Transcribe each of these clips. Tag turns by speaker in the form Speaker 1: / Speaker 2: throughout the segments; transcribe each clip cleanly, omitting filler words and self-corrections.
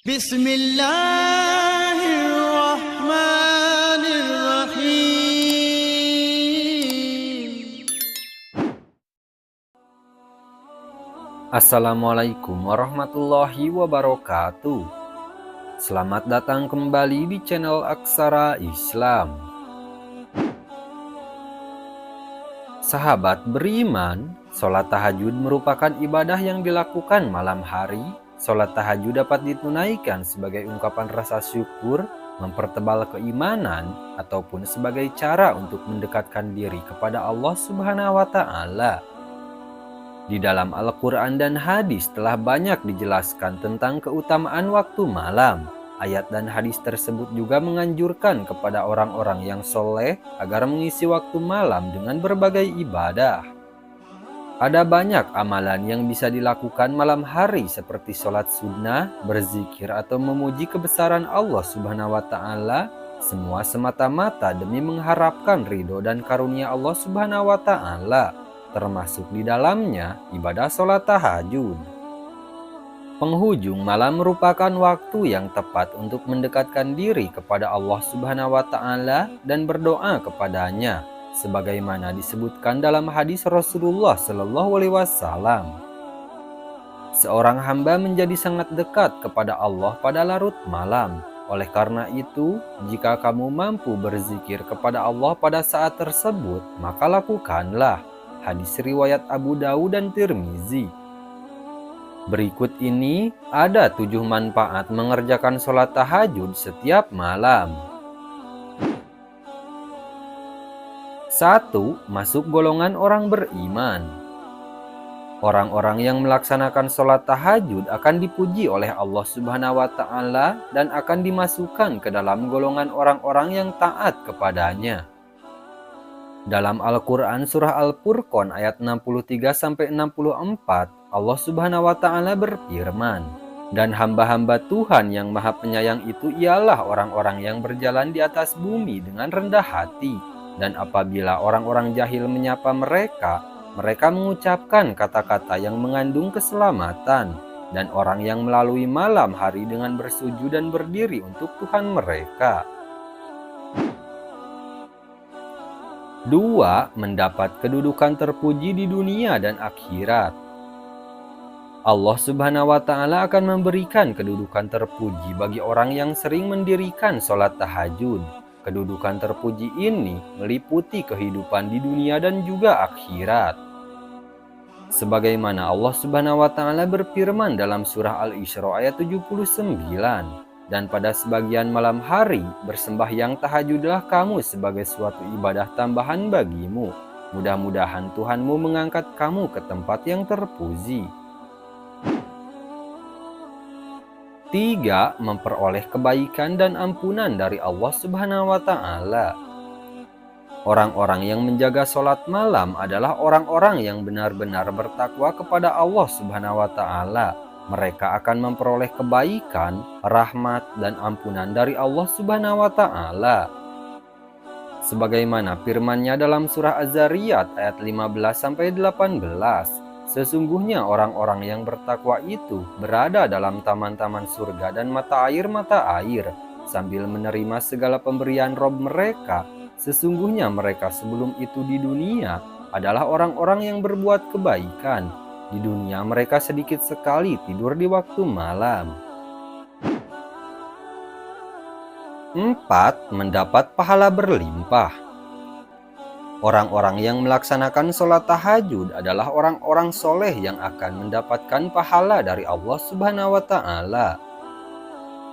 Speaker 1: Bismillahirrahmanirrahim.
Speaker 2: Assalamualaikum warahmatullahi wabarakatuh. Selamat datang kembali di channel Aksara Islam. Sahabat beriman, sholat tahajud merupakan ibadah yang dilakukan malam hari. Sholat tahajud dapat ditunaikan sebagai ungkapan rasa syukur, mempertebal keimanan, ataupun sebagai cara untuk mendekatkan diri kepada Allah Subhanahu wa Ta'ala. Di dalam Al-Quran dan hadis telah banyak dijelaskan tentang keutamaan waktu malam. Ayat dan hadis tersebut juga menganjurkan kepada orang-orang yang soleh agar mengisi waktu malam dengan berbagai ibadah. Ada banyak amalan yang bisa dilakukan malam hari seperti sholat sunnah, berzikir atau memuji kebesaran Allah Subhanahu wa Ta'ala. Semua semata-mata demi mengharapkan ridho dan karunia Allah Subhanahu wa Ta'ala. Termasuk di dalamnya ibadah sholat tahajud. Penghujung malam merupakan waktu yang tepat untuk mendekatkan diri kepada Allah Subhanahu wa Ta'ala dan berdoa kepadanya, sebagaimana disebutkan dalam hadis Rasulullah Shallallahu Alaihi Wasallam. Seorang hamba menjadi sangat dekat kepada Allah pada larut malam. Oleh karena itu, jika kamu mampu berzikir kepada Allah pada saat tersebut, maka lakukanlah. Hadis riwayat Abu Dawud dan Tirmizi. Berikut ini ada 7 manfaat mengerjakan sholat tahajud setiap malam. 1. Masuk golongan orang beriman. Orang-orang yang melaksanakan sholat tahajud akan dipuji oleh Allah Subhanahu wa Ta'ala dan akan dimasukkan ke dalam golongan orang-orang yang taat kepadanya. Dalam Al-Quran Surah Al-Furqan ayat 63-64, Allah Subhanahu wa Ta'ala berfirman, "Dan hamba-hamba Tuhan yang Maha Penyayang itu ialah orang-orang yang berjalan di atas bumi dengan rendah hati. Dan apabila orang-orang jahil menyapa mereka, mereka mengucapkan kata-kata yang mengandung keselamatan. Dan orang yang melalui malam hari dengan bersujud dan berdiri untuk Tuhan mereka." 2. Mendapat kedudukan terpuji di dunia dan akhirat. Allah Subhanahu wa Ta'ala akan memberikan kedudukan terpuji bagi orang yang sering mendirikan sholat tahajud. Kedudukan terpuji ini meliputi kehidupan di dunia dan juga akhirat. Sebagaimana Allah Subhanahu wa Ta'ala berfirman dalam surah Al-Isra ayat 79, "Dan pada sebagian malam hari bersembahyang tahajudlah kamu sebagai suatu ibadah tambahan bagimu. Mudah-mudahan Tuhanmu mengangkat kamu ke tempat yang terpuji." 3. Memperoleh kebaikan dan ampunan dari Allah Subhanahu wa Ta'ala. Orang-orang yang menjaga sholat malam adalah orang-orang yang benar-benar bertakwa kepada Allah Subhanahu wa Ta'ala. Mereka akan memperoleh kebaikan, rahmat, dan ampunan dari Allah Subhanahu wa Ta'ala. Sebagaimana firman-Nya dalam surah Az-Zariyat ayat 15-18, "Sesungguhnya orang-orang yang bertakwa itu berada dalam taman-taman surga dan mata air sambil menerima segala pemberian Rob mereka. Sesungguhnya mereka sebelum itu di dunia adalah orang-orang yang berbuat kebaikan. Di dunia mereka sedikit sekali tidur di waktu malam." 4. Mendapat pahala berlimpah. Orang-orang yang melaksanakan sholat tahajud adalah orang-orang soleh yang akan mendapatkan pahala dari Allah Subhanahu wa Ta'ala.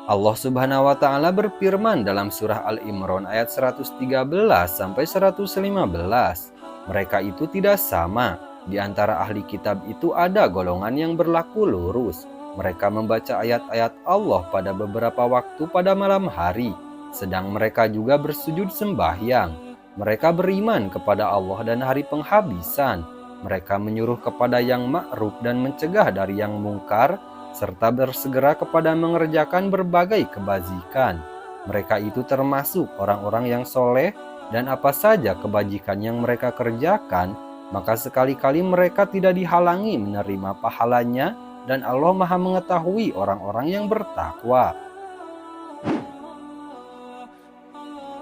Speaker 2: Allah Subhanahu wa Ta'ala berfirman dalam surah Al-Imran ayat 113-115, "Mereka itu tidak sama. Di antara ahli kitab itu ada golongan yang berlaku lurus. Mereka membaca ayat-ayat Allah pada beberapa waktu pada malam hari, sedang mereka juga bersujud sembahyang. Mereka beriman kepada Allah dan hari penghabisan. Mereka menyuruh kepada yang ma'ruf dan mencegah dari yang mungkar, serta bersegera kepada mengerjakan berbagai kebajikan. Mereka itu termasuk orang-orang yang soleh, dan apa saja kebajikan yang mereka kerjakan, maka sekali-kali mereka tidak dihalangi menerima pahalanya dan Allah Maha mengetahui orang-orang yang bertakwa.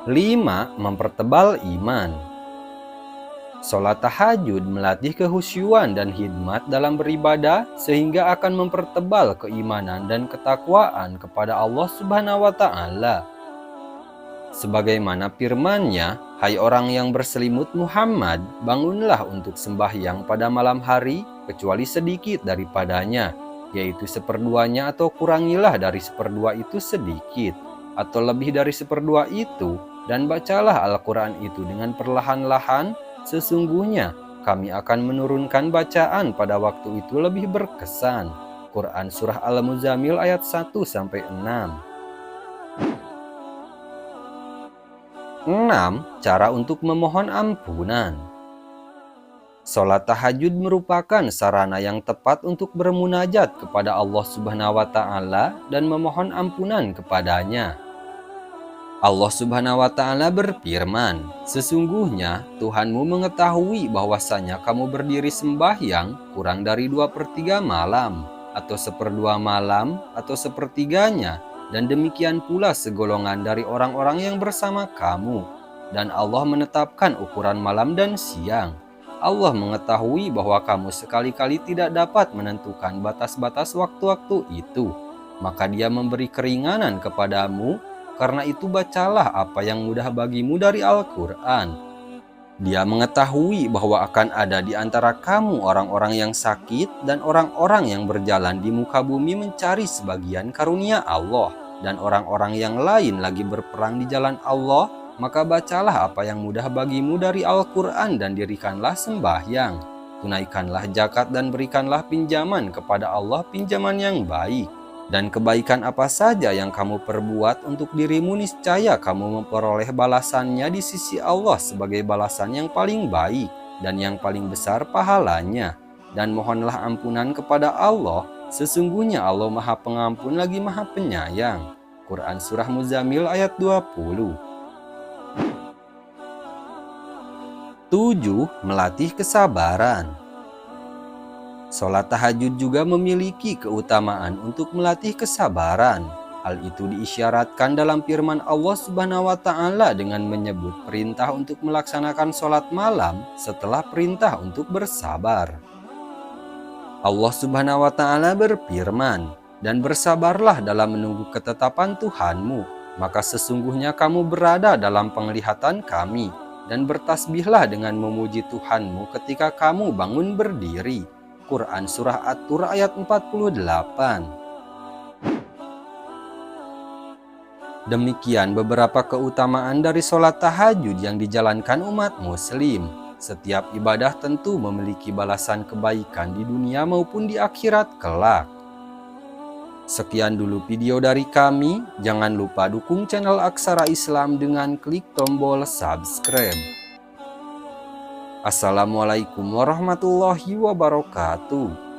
Speaker 2: 5. Mempertebal iman. Sholat tahajud melatih kehusyuan dan hikmat dalam beribadah sehingga akan mempertebal keimanan dan ketakwaan kepada Allah Subhanahu wa Ta'ala. Sebagaimana firman-Nya, "Hai orang yang berselimut Muhammad, bangunlah untuk sembahyang pada malam hari, kecuali sedikit daripadanya, yaitu seperduanya, atau kurangilah dari seperdua itu sedikit, atau lebih dari seperdua itu, dan bacalah Al-Quran itu dengan perlahan-lahan. Sesungguhnya kami akan menurunkan bacaan pada waktu itu lebih berkesan." Quran Surah Al-Muzammil ayat 1-6. 6. Cara untuk memohon ampunan. Sholat tahajud merupakan sarana yang tepat untuk bermunajat kepada Allah Subhanahu wa Ta'ala dan memohon ampunan kepadanya. Allah Subhanahu wa Ta'ala berfirman, "Sesungguhnya Tuhanmu mengetahui bahwasanya kamu berdiri sembahyang kurang dari 2/3 malam, atau seperdua malam, atau sepertiganya, dan demikian pula segolongan dari orang-orang yang bersama kamu. Dan Allah menetapkan ukuran malam dan siang. Allah mengetahui bahwa kamu sekali-kali tidak dapat menentukan batas-batas waktu-waktu itu, maka Dia memberi keringanan kepadamu. Karena itu bacalah apa yang mudah bagimu dari Al-Quran. Dia mengetahui bahwa akan ada di antara kamu orang-orang yang sakit dan orang-orang yang berjalan di muka bumi mencari sebagian karunia Allah, dan orang-orang yang lain lagi berperang di jalan Allah. Maka bacalah apa yang mudah bagimu dari Al-Quran dan dirikanlah sembahyang. Tunaikanlah zakat dan berikanlah pinjaman kepada Allah, pinjaman yang baik. Dan kebaikan apa saja yang kamu perbuat untuk dirimu, niscaya kamu memperoleh balasannya di sisi Allah sebagai balasan yang paling baik dan yang paling besar pahalanya. Dan mohonlah ampunan kepada Allah, sesungguhnya Allah Maha Pengampun lagi Maha Penyayang." Quran Surah Muzammil ayat 20. 7. Melatih kesabaran. Sholat tahajud juga memiliki keutamaan untuk melatih kesabaran. Hal itu diisyaratkan dalam firman Allah Subhanahu wa Ta'ala dengan menyebut perintah untuk melaksanakan sholat malam setelah perintah untuk bersabar. Allah Subhanahu wa Ta'ala berfirman, "Dan bersabarlah dalam menunggu ketetapan Tuhanmu, maka sesungguhnya kamu berada dalam penglihatan Kami, dan bertasbihlah dengan memuji Tuhanmu ketika kamu bangun berdiri." Quran Surah At-Tur ayat 48. Demikian beberapa keutamaan dari sholat tahajud yang dijalankan umat muslim. Setiap ibadah tentu memiliki balasan kebaikan di dunia maupun di akhirat kelak. Sekian dulu video dari kami. Jangan lupa dukung channel Aksara Islam dengan klik tombol subscribe. Assalamualaikum warahmatullahi wabarakatuh.